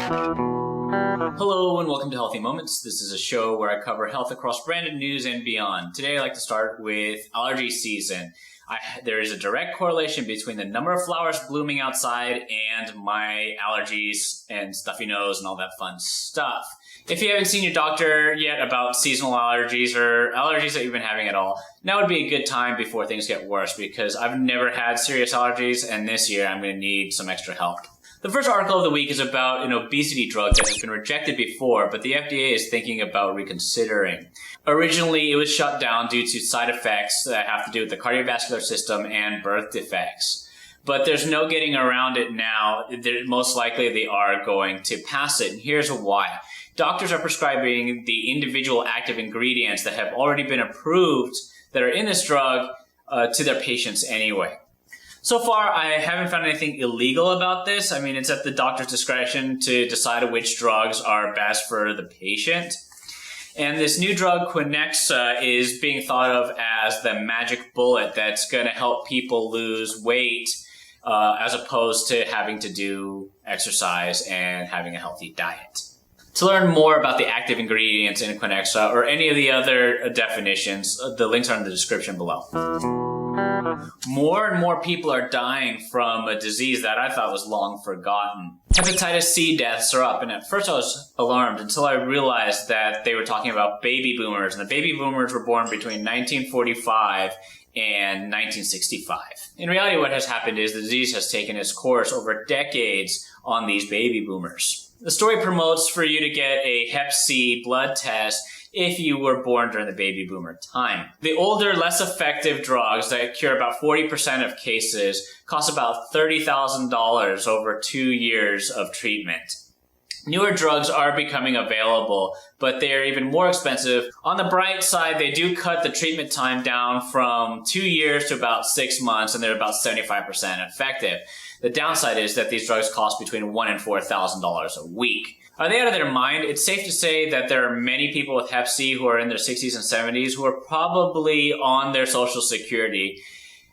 Hello and welcome to Healthy Moments. This is a show where I cover health across branded news and beyond. Today I'd like to start with allergy season. There is a direct correlation between the number of flowers blooming outside and my allergies and stuffy nose and all that fun stuff. If you haven't seen your doctor yet about seasonal allergies or allergies that you've been having at all, now would be a good time before things get worse because I've never had serious allergies and this year I'm going to need some extra help. The first article of the week is about an obesity drug that has been rejected before, but the FDA is thinking about reconsidering. Originally, it was shut down due to side effects that have to do with the cardiovascular system and birth defects. But there's no getting around it now. Most likely they are going to pass it, and here's why. Doctors are prescribing the individual active ingredients that have already been approved that are in this drug to their patients anyway. So far, I haven't found anything illegal about this. I mean, it's at the doctor's discretion to decide which drugs are best for the patient. And this new drug, Quinexxa, is being thought of as the magic bullet that's going to help people lose weight as opposed to having to do exercise and having a healthy diet. To learn more about the active ingredients in Quinexxa or any of the other definitions, the links are in the description below. More and more people are dying from a disease that I thought was long forgotten. Hepatitis C deaths are up, and at first I was alarmed until I realized that they were talking about baby boomers, and the baby boomers were born between 1945 and 1965. In reality, what has happened is the disease has taken its course over decades on these baby boomers. The story promotes for you to get a Hep C blood test if you were born during the baby boomer time. The older, less effective drugs that cure about 40% of cases cost about $30,000 over 2 years of treatment. Newer drugs are becoming available, but they are even more expensive. On the bright side, they do cut the treatment time down from 2 years to about 6 months, and they're about 75% effective. The downside is that these drugs cost between $1,000 and $4,000 a week. Are they out of their mind? It's safe to say that there are many people with Hep C who are in their 60s and 70s who are probably on their Social Security.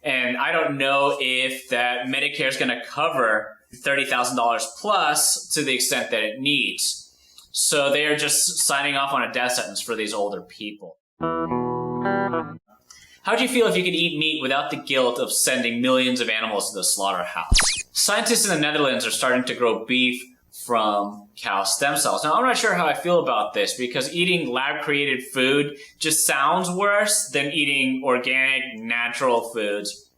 And I don't know if that Medicare is going to cover $30,000 plus to the extent that it needs. So they are just signing off on a death sentence for these older people. How would you feel if you could eat meat without the guilt of sending millions of animals to the slaughterhouse? Scientists in the Netherlands are starting to grow beef from cow stem cells. Now, I'm not sure how I feel about this because eating lab-created food just sounds worse than eating organic, natural foods.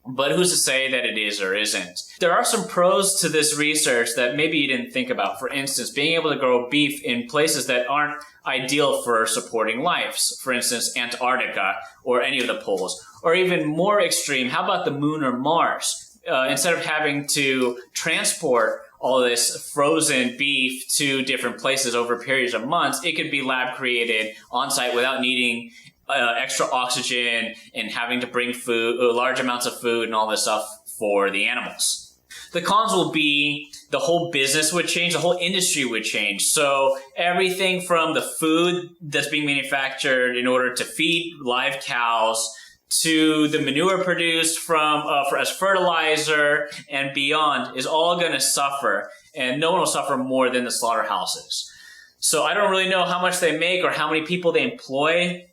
But who's to say that it is or isn't? There are some pros to this research that maybe you didn't think about. For instance, being able to grow beef in places that aren't ideal for supporting life. For instance, Antarctica or any of the poles. Or even more extreme, how about the moon or Mars? Instead of having to transport all this frozen beef to different places over periods of months, it could be lab created on site without needing extra oxygen and having to bring food, large amounts of food and all this stuff for the animals. The cons will be the whole business would change, the whole industry would change. So everything from the food that's being manufactured in order to feed live cows to the manure produced as fertilizer and beyond is all going to suffer, and no one will suffer more than the slaughterhouses. So I don't really know how much they make or how many people they employ,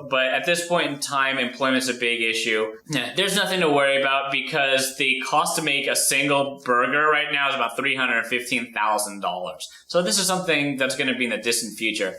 but at this point in time, employment's a big issue. There's nothing to worry about because the cost to make a single burger right now is about $315,000. So this is something that's going to be in the distant future.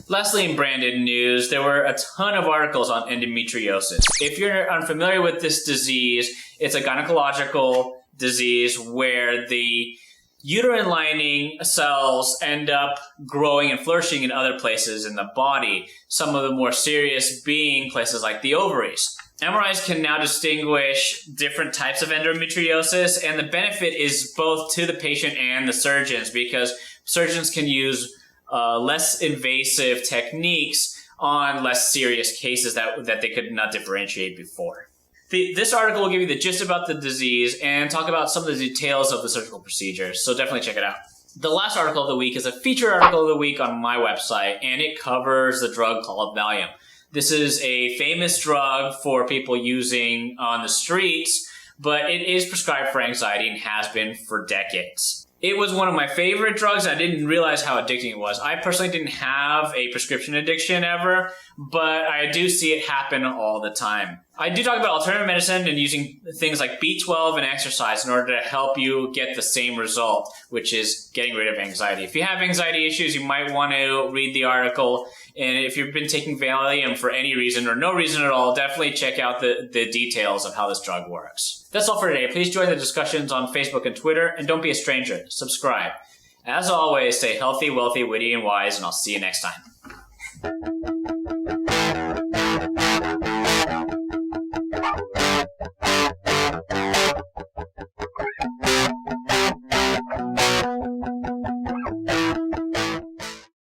Lastly, in branded news, there were a ton of articles on endometriosis. If you're unfamiliar with this disease, it's a gynecological disease where the uterine lining cells end up growing and flourishing in other places in the body, some of the more serious being places like the ovaries. MRIs can now distinguish different types of endometriosis, and the benefit is both to the patient and the surgeons because surgeons can use less invasive techniques on less serious cases that they could not differentiate before. This article will give you the gist about the disease and talk about some of the details of the surgical procedure, so definitely check it out. The last article of the week is a featured article of the week on my website, and it covers the drug called Valium. This is a famous drug for people using on the streets, but it is prescribed for anxiety and has been for decades. It was one of my favorite drugs. I didn't realize how addicting it was. I personally didn't have a prescription addiction ever, but I do see it happen all the time. I do talk about alternative medicine and using things like B12 and exercise in order to help you get the same result, which is getting rid of anxiety. If you have anxiety issues, you might want to read the article. And if you've been taking Valium for any reason or no reason at all, definitely check out the details of how this drug works. That's all for today. Please join the discussions on Facebook and Twitter, and don't be a stranger. Subscribe. As always, stay healthy, wealthy, witty, and wise, and I'll see you next time.